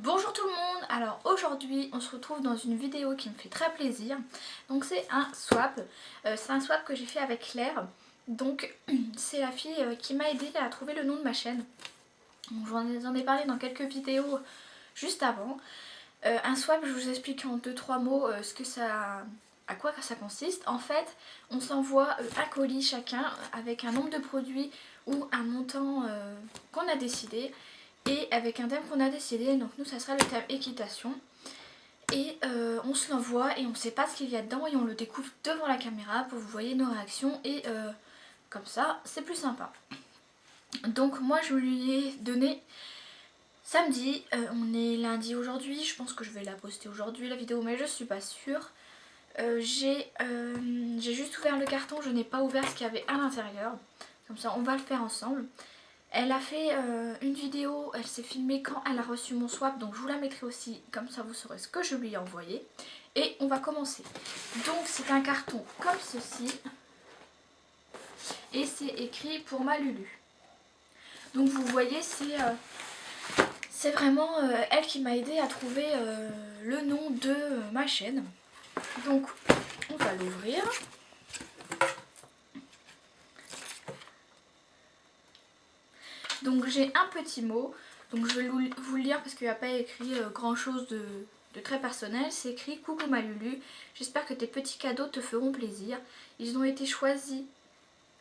Bonjour tout le monde, alors aujourd'hui on se retrouve dans une vidéo qui me fait très plaisir. Donc c'est un swap, que j'ai fait avec Claire. Donc c'est la fille qui m'a aidé à trouver le nom de ma chaîne. J'en ai parlé dans quelques vidéos juste avant. Un swap, je vous explique en 2-3 mots à quoi ça consiste. En fait, on s'envoie un colis chacun avec un nombre de produits ou un montant qu'on a décidé. Et avec un thème qu'on a décidé, donc nous ça sera le thème équitation. Et on se l'envoie et on ne sait pas ce qu'il y a dedans et on le découvre devant la caméra pour que vous voyez nos réactions et comme ça c'est plus sympa. Donc moi je lui ai donné samedi, on est lundi aujourd'hui, je pense que je vais la poster aujourd'hui la vidéo mais je suis pas sûre. J'ai juste ouvert le carton, je n'ai pas ouvert ce qu'il y avait à l'intérieur, comme ça on va le faire ensemble. Elle a fait une vidéo, elle s'est filmée quand elle a reçu mon swap, donc je vous la mettrai aussi, comme ça vous saurez ce que je lui ai envoyé. Et on va commencer. Donc c'est un carton comme ceci, et c'est écrit pour ma Lulu. Donc vous voyez, c'est vraiment elle qui m'a aidé à trouver le nom de ma chaîne. Donc on va l'ouvrir. Donc j'ai un petit mot, donc je vais vous le lire parce qu'il n'y a pas écrit grand chose de très personnel. C'est écrit: coucou ma Lulu, j'espère que tes petits cadeaux te feront plaisir. Ils ont été choisis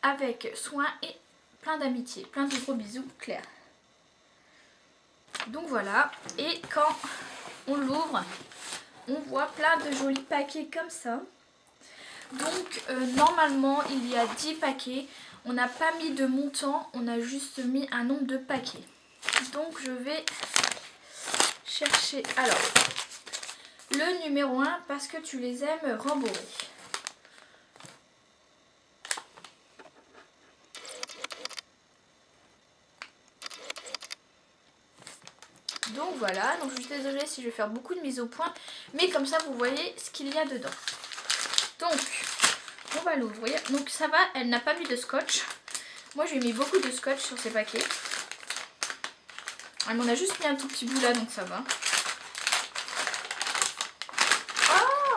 avec soin et plein d'amitié. Plein de gros bisous, Claire. Donc voilà, et quand on l'ouvre, on voit plein de jolis paquets comme ça. Donc normalement il y a 10 paquets. On n'a pas mis de montant, on a juste mis un nombre de paquets. Donc je vais chercher alors le numéro 1 parce que tu les aimes rembourrés. Donc voilà, donc je suis désolée si je vais faire beaucoup de mise au point, mais comme ça vous voyez ce qu'il y a dedans. Donc on va l'ouvrir. Donc ça va, elle n'a pas mis de scotch. Moi j'ai mis beaucoup de scotch sur ces paquets. Elle m'en a juste mis un tout petit bout là, donc ça va.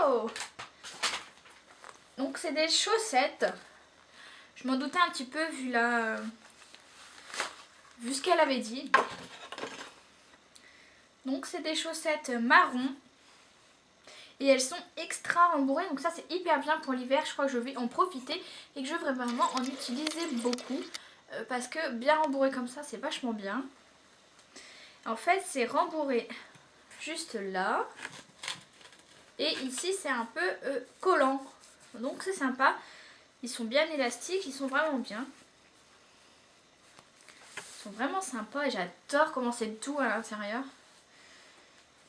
Oh! Donc c'est des chaussettes. Je m'en doutais un petit peu vu ce qu'elle avait dit. Donc c'est des chaussettes marron. Et elles sont extra rembourrées. Donc ça c'est hyper bien pour l'hiver. Je crois que je vais en profiter et que je vais vraiment en utiliser beaucoup. Parce que bien rembourré comme ça c'est vachement bien. En fait c'est rembourré juste là. Et ici c'est un peu collant. Donc c'est sympa. Ils sont bien élastiques. Ils sont vraiment bien. Ils sont vraiment sympas. Et j'adore comment c'est doux à l'intérieur.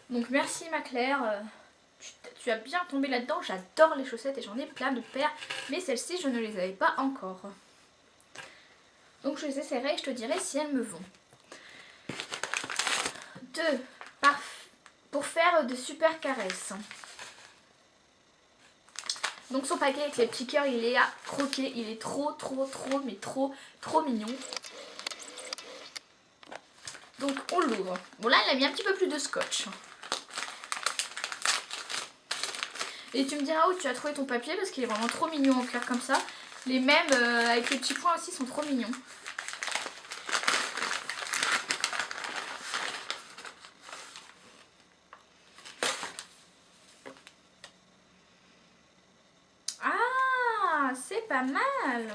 Donc merci ma Claire. Tu as bien tombé là-dedans. J'adore les chaussettes et j'en ai plein de paires. Mais celles-ci je ne les avais pas encore. Donc je les essaierai et je te dirai si elles me vont. Pour faire de super caresses. Donc son paquet avec les petits cœurs, il est à croquer. Il est trop mais trop mignon. Donc on l'ouvre. Bon là elle a mis un petit peu plus de scotch. Et tu me diras où tu as trouvé ton papier parce qu'il est vraiment trop mignon en cœur comme ça. Les mêmes avec les petits points aussi sont trop mignons. Ah, c'est pas mal.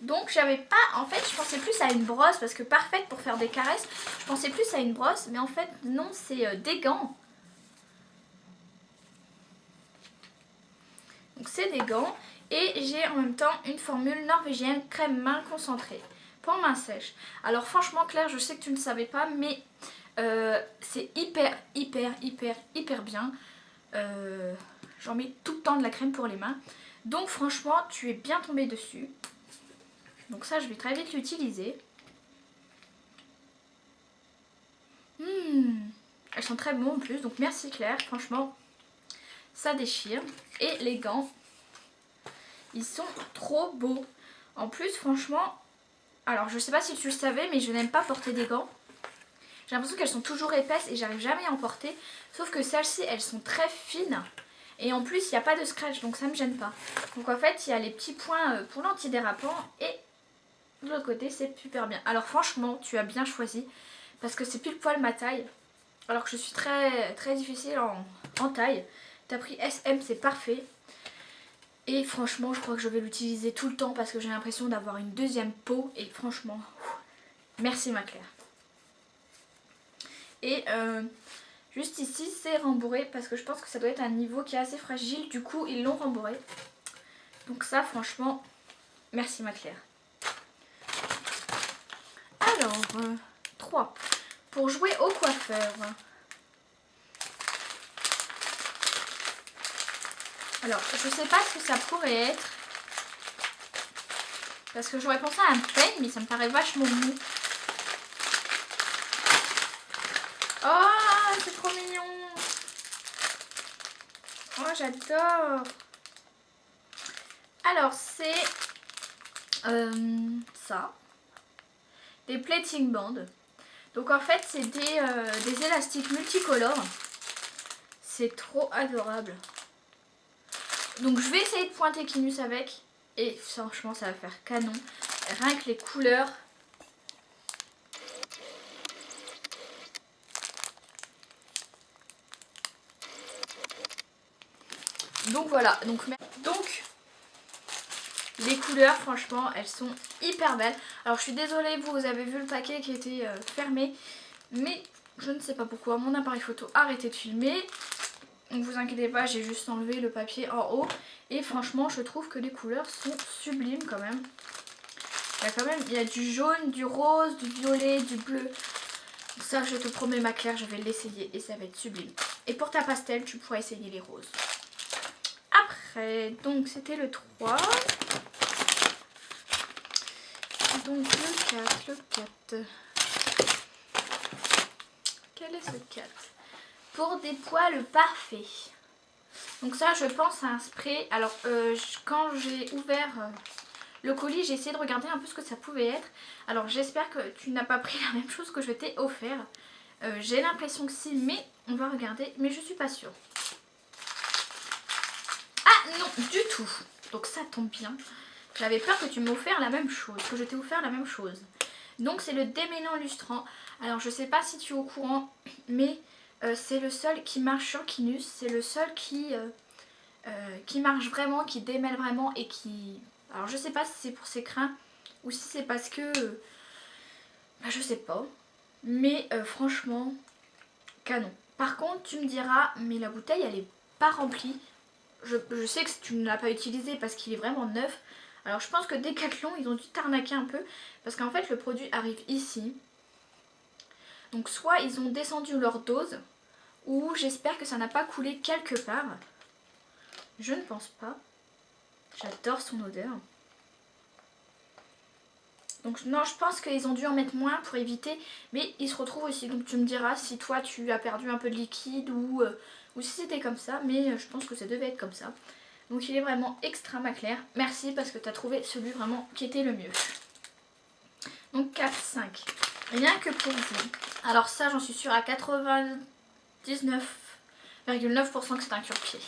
Donc j'avais pas, en fait je pensais plus à une brosse parce que parfaite pour faire des caresses. Je pensais plus à une brosse mais en fait non, c'est des gants. Donc c'est des gants et j'ai en même temps une formule norvégienne crème main concentrée pour main sèche. Alors franchement Claire, je sais que tu ne savais pas mais c'est hyper bien. J'en mets tout le temps de la crème pour les mains. Donc franchement tu es bien tombée dessus. Donc ça je vais très vite l'utiliser. Elles sont très bonnes en plus, donc merci Claire, franchement ça déchire. Et les gants, ils sont trop beaux. En plus franchement, alors je sais pas si tu le savais mais je n'aime pas porter des gants. J'ai l'impression qu'elles sont toujours épaisses et j'arrive jamais à en porter. Sauf que celles-ci, elles sont très fines. Et en plus, il n'y a pas de scratch, donc ça ne me gêne pas. Donc en fait, il y a les petits points pour l'antidérapant. Et de l'autre côté, c'est super bien. Alors franchement, tu as bien choisi. Parce que c'est pile poil ma taille. Alors que je suis très, très difficile en taille. T'as pris SM, c'est parfait. Et franchement, je crois que je vais l'utiliser tout le temps parce que j'ai l'impression d'avoir une deuxième peau. Et franchement, merci ma Claire. Et juste ici, c'est rembourré parce que je pense que ça doit être un niveau qui est assez fragile. Du coup, ils l'ont rembourré. Donc ça, franchement, merci ma Claire. Alors, 3. Pour jouer au coiffeur. Alors, je sais pas ce que ça pourrait être. Parce que j'aurais pensé à un peigne, mais ça me paraît vachement mou. Oh, c'est trop mignon. Oh, j'adore. Alors, c'est ça. Des plating bands. Donc en fait, c'est des élastiques multicolores. C'est trop adorable. Donc je vais essayer de pointer Kinus avec. Et franchement, ça va faire canon. Rien que les couleurs. Donc voilà. Donc les couleurs, franchement, elles sont hyper belles. Alors je suis désolée, vous avez vu le paquet qui était fermé. Mais je ne sais pas pourquoi mon appareil photo a arrêté de filmer. Donc vous inquiétez pas, j'ai juste enlevé le papier en haut. Et franchement, je trouve que les couleurs sont sublimes quand même. Il y a du jaune, du rose, du violet, du bleu. Ça, je te promets ma Claire, je vais l'essayer et ça va être sublime. Et pour ta pastel, tu pourras essayer les roses. Après, donc c'était le 3. Donc le 4. Quel est ce 4? Pour des poils parfaits. Donc ça, je pense à un spray. Alors, quand j'ai ouvert le colis, j'ai essayé de regarder un peu ce que ça pouvait être. Alors, j'espère que tu n'as pas pris la même chose que je t'ai offert. J'ai l'impression que si, mais on va regarder. Mais je suis pas sûre. Ah non, du tout. Donc ça tombe bien. J'avais peur que tu m'aies offert la même chose, que je t'ai offert la même chose. Donc c'est le démêlant lustrant. Alors je sais pas si tu es au courant, mais c'est le seul qui marche sur Kinus. C'est le seul qui marche vraiment, qui démêle vraiment et qui... Alors je sais pas si c'est pour ses crins ou si c'est parce que... bah, je sais pas. Mais franchement, canon. Par contre tu me diras, mais la bouteille elle est pas remplie. Je sais que tu ne l'as pas utilisé parce qu'il est vraiment neuf. Alors je pense que Decathlon ils ont dû t'arnaquer un peu. Parce qu'en fait le produit arrive ici. Donc soit ils ont descendu leur dose. Ou j'espère que ça n'a pas coulé quelque part. Je ne pense pas. J'adore son odeur. Donc non, je pense qu'ils ont dû en mettre moins pour éviter. Mais il se retrouve aussi. Donc tu me diras si toi tu as perdu un peu de liquide ou si c'était comme ça. Mais je pense que ça devait être comme ça. Donc il est vraiment extra ma Claire. Merci parce que tu as trouvé celui vraiment qui était le mieux. Donc 4, 5. Rien que pour vous. Alors ça j'en suis sûre à 99,9% que c'est un cure-pied.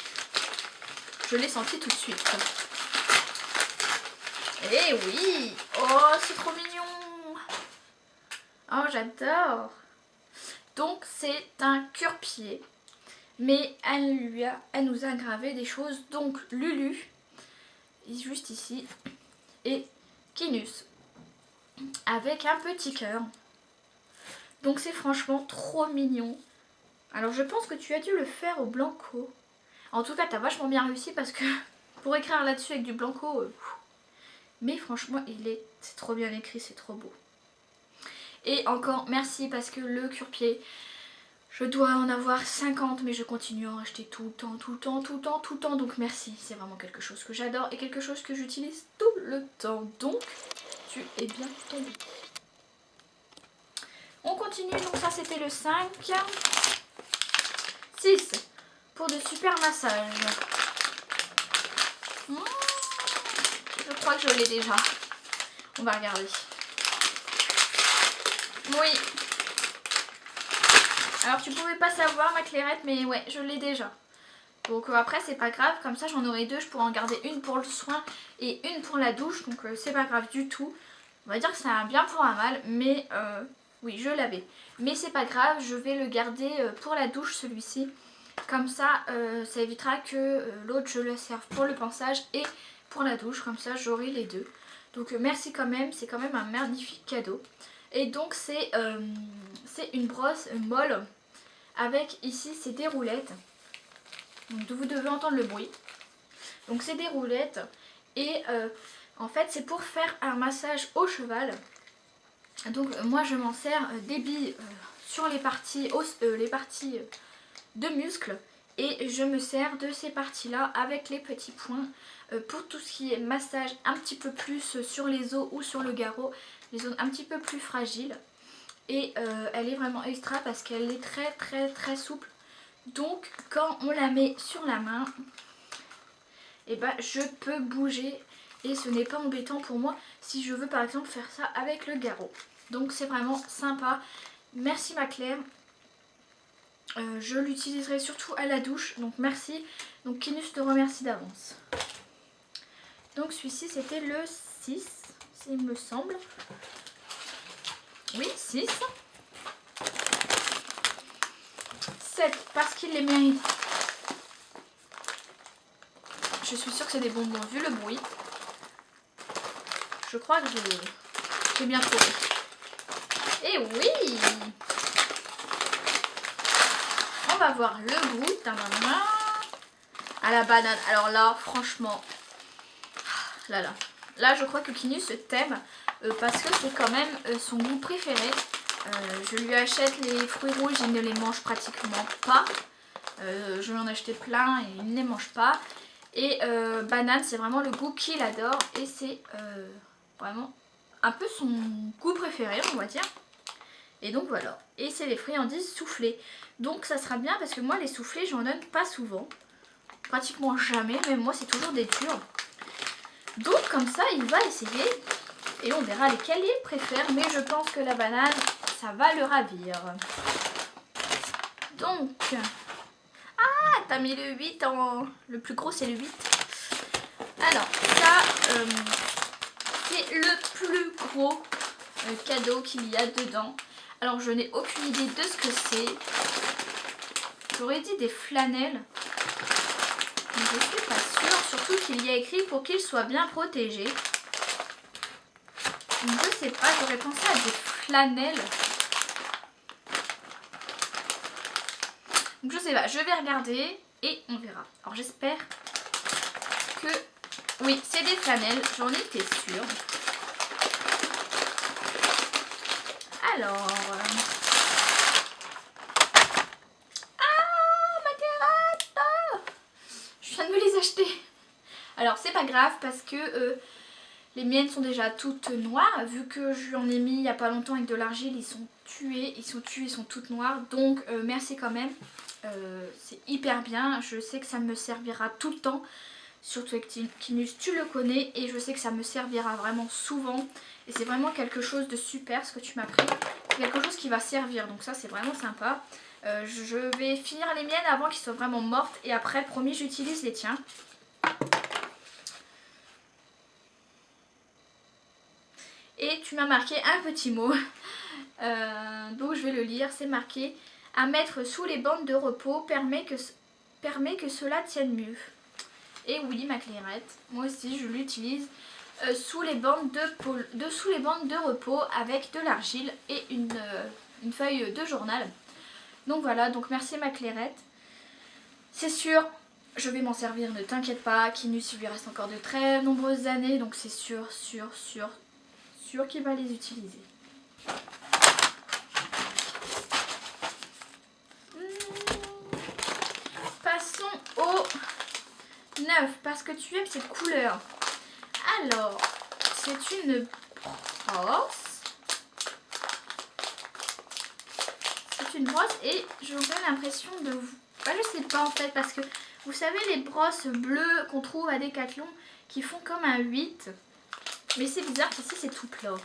Je l'ai senti tout de suite. Eh oui! Oh, c'est trop mignon! Oh, j'adore! Donc, c'est un cure-pied. Mais elle nous a gravé des choses. Donc, Lulu, juste ici, et Kinus, avec un petit cœur. Donc, c'est franchement trop mignon. Alors, je pense que tu as dû le faire au blanco. En tout cas, tu as vachement bien réussi parce que pour écrire là-dessus avec du blanco... mais franchement, c'est trop bien écrit, c'est trop beau. Et encore, merci parce que le cure-pied, je dois en avoir 50, mais je continue à en acheter tout le temps, tout le temps, tout le temps, tout le temps. Donc merci, c'est vraiment quelque chose que j'adore et quelque chose que j'utilise tout le temps. Donc, tu es bien tombé. On continue, donc ça c'était le 5. 6, pour de super massages. Je crois que je l'ai déjà. On va regarder. Oui. Alors tu pouvais pas savoir ma clairette, mais ouais, je l'ai déjà. Donc après c'est pas grave, comme ça j'en aurai deux, je pourrais en garder une pour le soin et une pour la douche, donc c'est pas grave du tout. On va dire que c'est un bien pour un mal, mais oui je l'avais. Mais c'est pas grave, je vais le garder pour la douche celui-ci. Comme ça, ça évitera que l'autre je le serve pour le pansage et pour la douche, comme ça j'aurai les deux. Donc merci quand même, c'est quand même un magnifique cadeau. Et donc c'est une brosse molle avec ici c'est des roulettes. Donc vous devez entendre le bruit. Donc c'est des roulettes et en fait c'est pour faire un massage au cheval. Donc moi je m'en sers des billes sur les parties, de muscles et je me sers de ces parties là avec les petits points pour tout ce qui est massage un petit peu plus sur les os ou sur le garrot, les zones un petit peu plus fragiles. Et elle est vraiment extra parce qu'elle est très souple. Donc quand on la met sur la main, et ben je peux bouger et ce n'est pas embêtant pour moi si je veux par exemple faire ça avec le garrot. Donc c'est vraiment sympa. Merci ma Claire. Je l'utiliserai surtout à la douche, donc merci. Donc Kinus te remercie d'avance. Donc celui-ci c'était le 6, il me semble. Oui, 6. 7 parce qu'il les mérite. Je suis sûre que c'est des bonbons vu le bruit. Je crois que j'ai bien trouvé. Et oui! On va voir le goût. À la banane. Alors là, franchement. Là, je crois que Kinus t'aime parce que c'est quand même son goût préféré. Je lui achète les fruits rouges, il ne les mange pratiquement pas. Je lui en ai acheté plein et il ne les mange pas. Et banane, c'est vraiment le goût qu'il adore. Et c'est vraiment un peu son goût préféré, on va dire. Et donc voilà. Et c'est les friandises soufflées. Donc ça sera bien parce que moi, les soufflés, j'en donne pas souvent. Pratiquement jamais. Même moi, c'est toujours des durs. Donc comme ça, il va essayer. Et on verra lesquels il préfère. Mais je pense que la banane, ça va le ravir. Donc... Ah, t'as mis le 8 en... Le plus gros, c'est le 8. Alors, ça, c'est le plus gros cadeau qu'il y a dedans. Alors, je n'ai aucune idée de ce que c'est. J'aurais dit des flanelles. Mais je suis pas sûre. Surtout qu'il y a écrit pour qu'il soit bien protégé. Donc, je sais pas, j'aurais pensé à des flanelles. Donc je sais pas, je vais regarder et on verra. Alors j'espère que... Oui, c'est des flanelles, j'en étais sûre. Alors... Ah, ma carotte! Je viens de me les acheter. Alors c'est pas grave parce que les miennes sont déjà toutes noires. Vu que je lui en ai mis il n'y a pas longtemps avec de l'argile, ils sont tués, ils sont toutes noires. Donc merci quand même. C'est hyper bien, je sais que ça me servira tout le temps, surtout avec Kinus, tu le connais et je sais que ça me servira vraiment souvent et c'est vraiment quelque chose de super ce que tu m'as pris, c'est quelque chose qui va servir, donc ça c'est vraiment sympa. Je vais finir les miennes avant qu'ils soient vraiment mortes et après promis j'utilise les tiens. Et tu m'as marqué un petit mot, donc je vais le lire, c'est marqué: à mettre sous les bandes de repos permet que cela tienne mieux. Et oui ma clairette, moi aussi je l'utilise sous les bandes de repos avec de l'argile et une feuille de journal. Donc voilà, donc merci ma clairette. C'est sûr, je vais m'en servir, ne t'inquiète pas, Kinus il lui reste encore de très nombreuses années, donc c'est sûr qu'il va les utiliser. Passons au 9 parce que tu aimes cette couleur. Alors, c'est une brosse. C'est une brosse et j'aurais l'impression de... Bah, je sais pas en fait parce que vous savez les brosses bleues qu'on trouve à Decathlon qui font comme un 8. Mais c'est bizarre qu'ici c'est tout plat.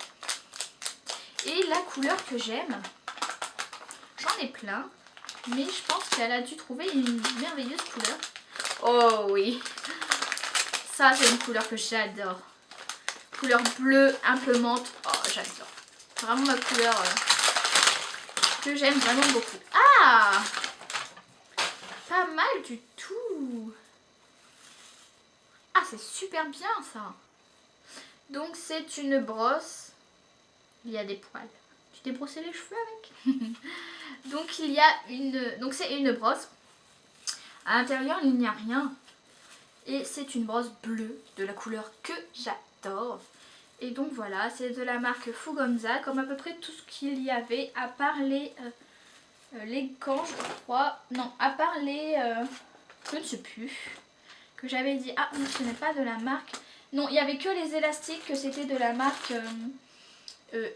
Et la couleur que j'aime, j'en ai plein. mais je pense qu'elle a dû trouver une merveilleuse couleur. Oh oui, ça c'est une couleur que j'adore. Couleur bleue, un peu menthe. Oh, j'adore. Vraiment ma couleur que j'aime vraiment beaucoup. Ah, pas mal du tout. Ah, c'est super bien ça. Donc c'est une brosse. Il y a des poils. Tu t'es brossé les cheveux avec? Donc il y a une... Donc c'est une brosse. À l'intérieur il n'y a rien. Et c'est une brosse bleue de la couleur que j'adore. Et donc voilà, c'est de la marque Fugonza, comme à peu près tout ce qu'il y avait, à part les gants, je crois. Non, à part les... je ne sais plus. Que j'avais dit, ah non, ce n'est pas de la marque. Non, il n'y avait que les élastiques, que c'était de la marque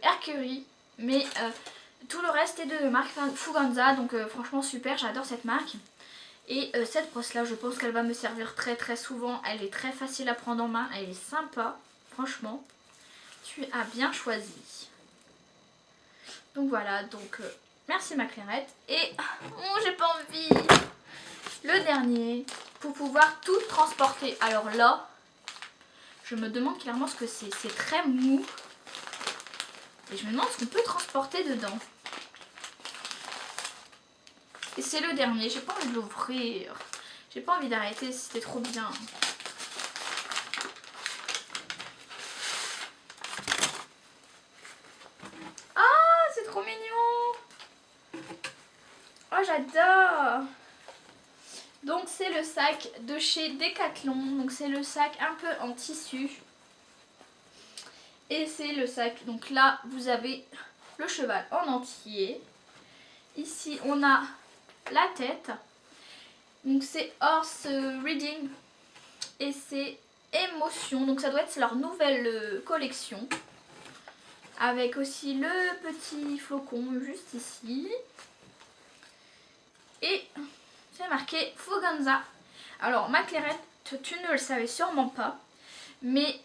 Hercury. Mais tout le reste est de la marque Fugonza, donc franchement super, j'adore cette marque. Et cette brosse là, je pense qu'elle va me servir très très souvent. Elle est très facile à prendre en main, elle est sympa, franchement. Tu as bien choisi. Donc voilà, donc merci ma Clairette. Et oh, j'ai pas envie. Le dernier, pour pouvoir tout transporter. Alors là, je me demande clairement ce que c'est. C'est très mou. Et je me demande ce qu'on peut transporter dedans. Et c'est le dernier, j'ai pas envie de l'ouvrir. J'ai pas envie d'arrêter, c'était trop bien. Ah, c'est trop mignon. Oh, j'adore. Donc c'est le sac de chez Decathlon. Donc c'est le sac un peu en tissu. Et c'est le sac, donc là vous avez le cheval en entier. Ici on a la tête. Donc c'est Horse Reading. Et c'est Émotion. Donc ça doit être leur nouvelle collection. Avec aussi le petit flocon juste ici. Et c'est marqué Fugonza. Alors ma Clairette, tu ne le savais sûrement pas. Mais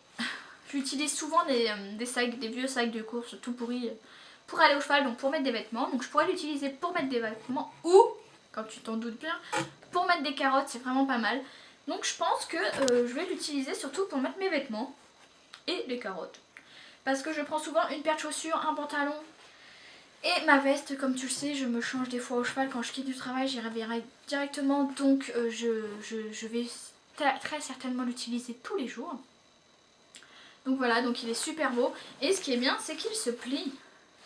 j'utilise souvent des sacs, des vieux sacs de course tout pourris pour aller au cheval, donc pour mettre des vêtements. Donc je pourrais l'utiliser pour mettre des vêtements ou, quand tu t'en doutes bien, pour mettre des carottes, c'est vraiment pas mal. Donc je pense que je vais l'utiliser surtout pour mettre mes vêtements et les carottes. Parce que je prends souvent une paire de chaussures, un pantalon et ma veste. Comme tu le sais, je me change des fois au cheval quand je quitte du travail, j'y reviendrai directement. Donc je vais très certainement l'utiliser tous les jours. Donc voilà, donc il est super beau. Et ce qui est bien, c'est qu'il se plie.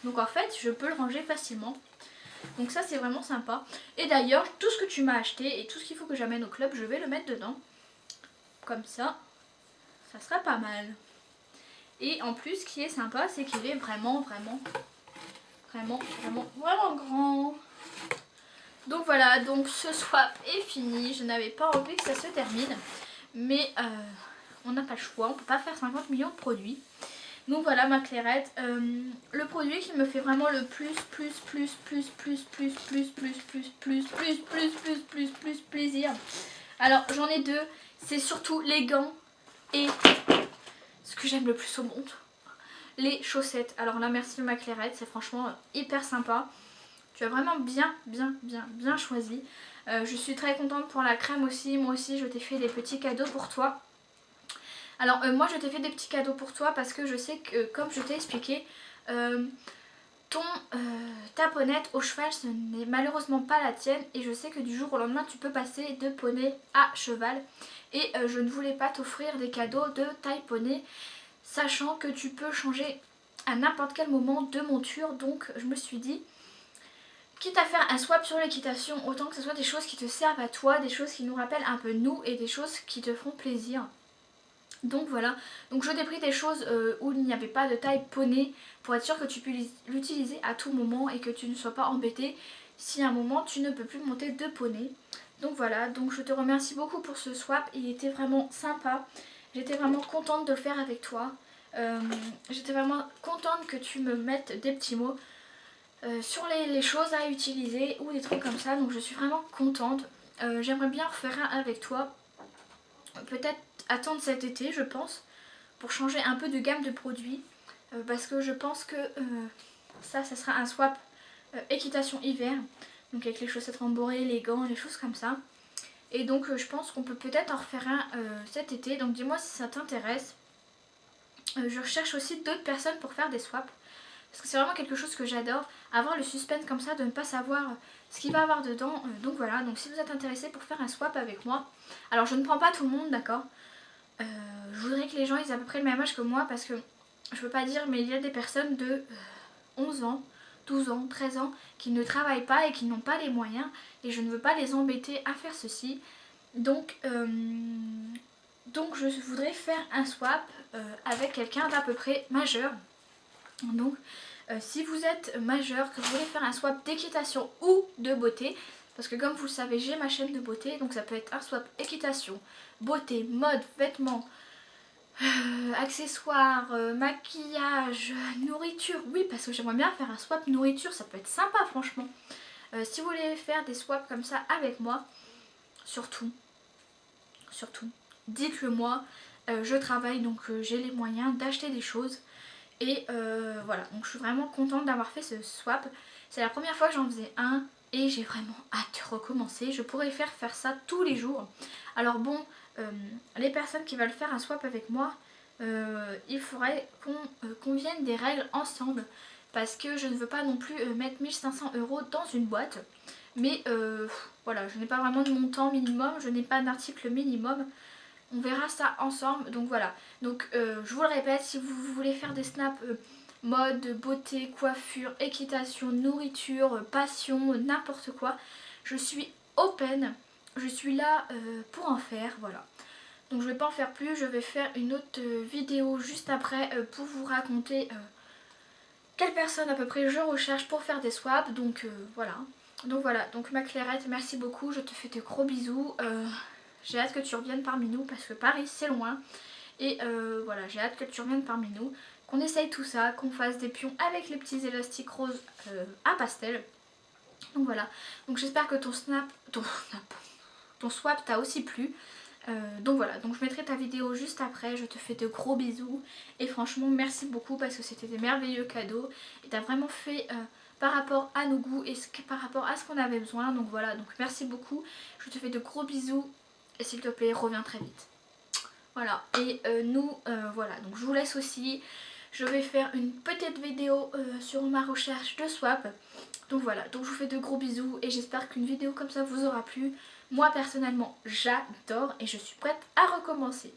Donc en fait, je peux le ranger facilement. Donc ça, c'est vraiment sympa. Et d'ailleurs, tout ce que tu m'as acheté et tout ce qu'il faut que j'amène au club, je vais le mettre dedans. Comme ça, ça sera pas mal. Et en plus, ce qui est sympa, c'est qu'il est vraiment grand. Donc voilà, donc ce swap est fini. Je n'avais pas envie que ça se termine. Mais on n'a pas le choix, on peut pas faire 50 millions de produits. Donc voilà ma Clairette, le produit qui me fait vraiment le plus plaisir. Alors j'en ai deux, c'est surtout les gants et ce que j'aime le plus au monde, les chaussettes. Alors là merci ma Clairette, c'est franchement hyper sympa. Tu as vraiment bien choisi. Je suis très contente pour la crème aussi. Moi aussi je t'ai fait des petits cadeaux pour toi. Alors moi je t'ai fait des petits cadeaux pour toi parce que je sais que comme je t'ai expliqué, ta ponette au cheval ce n'est malheureusement pas la tienne. Et je sais que du jour au lendemain tu peux passer de poney à cheval. Et je ne voulais pas t'offrir des cadeaux de taille poney, sachant que tu peux changer à n'importe quel moment de monture. Donc je me suis dit, quitte à faire un swap sur l'équitation, autant que ce soit des choses qui te servent à toi, des choses qui nous rappellent un peu nous et des choses qui te feront plaisir. Donc voilà, donc je t'ai pris des choses où il n'y avait pas de taille poney pour être sûr que tu puisses l'utiliser à tout moment et que tu ne sois pas embêté si à un moment tu ne peux plus monter de poney. Donc voilà, donc je te remercie beaucoup pour ce swap, il était vraiment sympa, j'étais vraiment contente de le faire avec toi. J'étais vraiment contente que tu me mettes des petits mots sur les choses à utiliser ou des trucs comme ça, donc je suis vraiment contente. J'aimerais bien refaire un avec toi, peut-être attendre cet été je pense, pour changer un peu de gamme de produits, parce que je pense que ça sera un swap équitation hiver. donc avec les chaussettes rembourrées, les gants, les choses comme ça. Et donc je pense qu'on peut peut-être en refaire un cet été, donc dis-moi si ça t'intéresse. Je recherche aussi d'autres personnes pour faire des swaps. Parce que c'est vraiment quelque chose que j'adore, avoir le suspense comme ça de ne pas savoir ce qu'il va y avoir dedans. Donc voilà, donc si vous êtes intéressé pour faire un swap avec moi, alors je ne prends pas tout le monde, d'accord. Je voudrais que les gens aient à peu près le même âge que moi parce que je veux pas dire, mais il y a des personnes de 11 ans, 12 ans, 13 ans qui ne travaillent pas et qui n'ont pas les moyens et je ne veux pas les embêter à faire ceci. Donc je voudrais faire un swap avec quelqu'un d'à peu près majeur. Donc si vous êtes majeur, que vous voulez faire un swap d'équitation ou de beauté, parce que comme vous le savez j'ai ma chaîne de beauté, donc ça peut être un swap équitation, beauté, mode, vêtements, accessoires, maquillage, nourriture. Oui, parce que j'aimerais bien faire un swap nourriture, ça peut être sympa franchement. Si vous voulez faire des swaps comme ça avec moi, surtout, dites-le moi. Je travaille donc j'ai les moyens d'acheter des choses. Et voilà, donc je suis vraiment contente d'avoir fait ce swap. C'est la première fois que j'en faisais un et j'ai vraiment hâte de recommencer. Je pourrais faire ça tous les jours. Alors bon, les personnes qui veulent faire un swap avec moi, il faudrait qu'on convienne des règles ensemble. Parce que je ne veux pas non plus mettre 1500 € dans une boîte. Mais voilà, je n'ai pas vraiment de montant minimum, je n'ai pas d'article minimum. On verra ça ensemble, donc voilà. Donc je vous le répète, si vous voulez faire des snaps mode, beauté, coiffure, équitation, nourriture, passion, n'importe quoi, je suis open, je suis là pour en faire, voilà. Donc je vais pas en faire plus, je vais faire une autre vidéo juste après pour vous raconter quelle personne à peu près je recherche pour faire des swaps, donc voilà. Donc ma Clairette, merci beaucoup, je te fais de gros bisous. J'ai hâte que tu reviennes parmi nous parce que Paris c'est loin. Et voilà, j'ai hâte que tu reviennes parmi nous, qu'on essaye tout ça, qu'on fasse des pions avec les petits élastiques roses à pastel. Donc voilà, donc j'espère que ton swap t'a aussi plu. Donc voilà, donc je mettrai ta vidéo juste après, je te fais de gros bisous. Et franchement merci beaucoup parce que c'était des merveilleux cadeaux. Et t'as vraiment fait par rapport à nos goûts et par rapport à ce qu'on avait besoin. Donc voilà, donc merci beaucoup, je te fais de gros bisous. Et s'il te plaît, reviens très vite. Voilà, et voilà, donc je vous laisse aussi. Je vais faire une petite vidéo sur ma recherche de swap. Donc voilà, donc je vous fais de gros bisous et j'espère qu'une vidéo comme ça vous aura plu. Moi personnellement, j'adore et je suis prête à recommencer.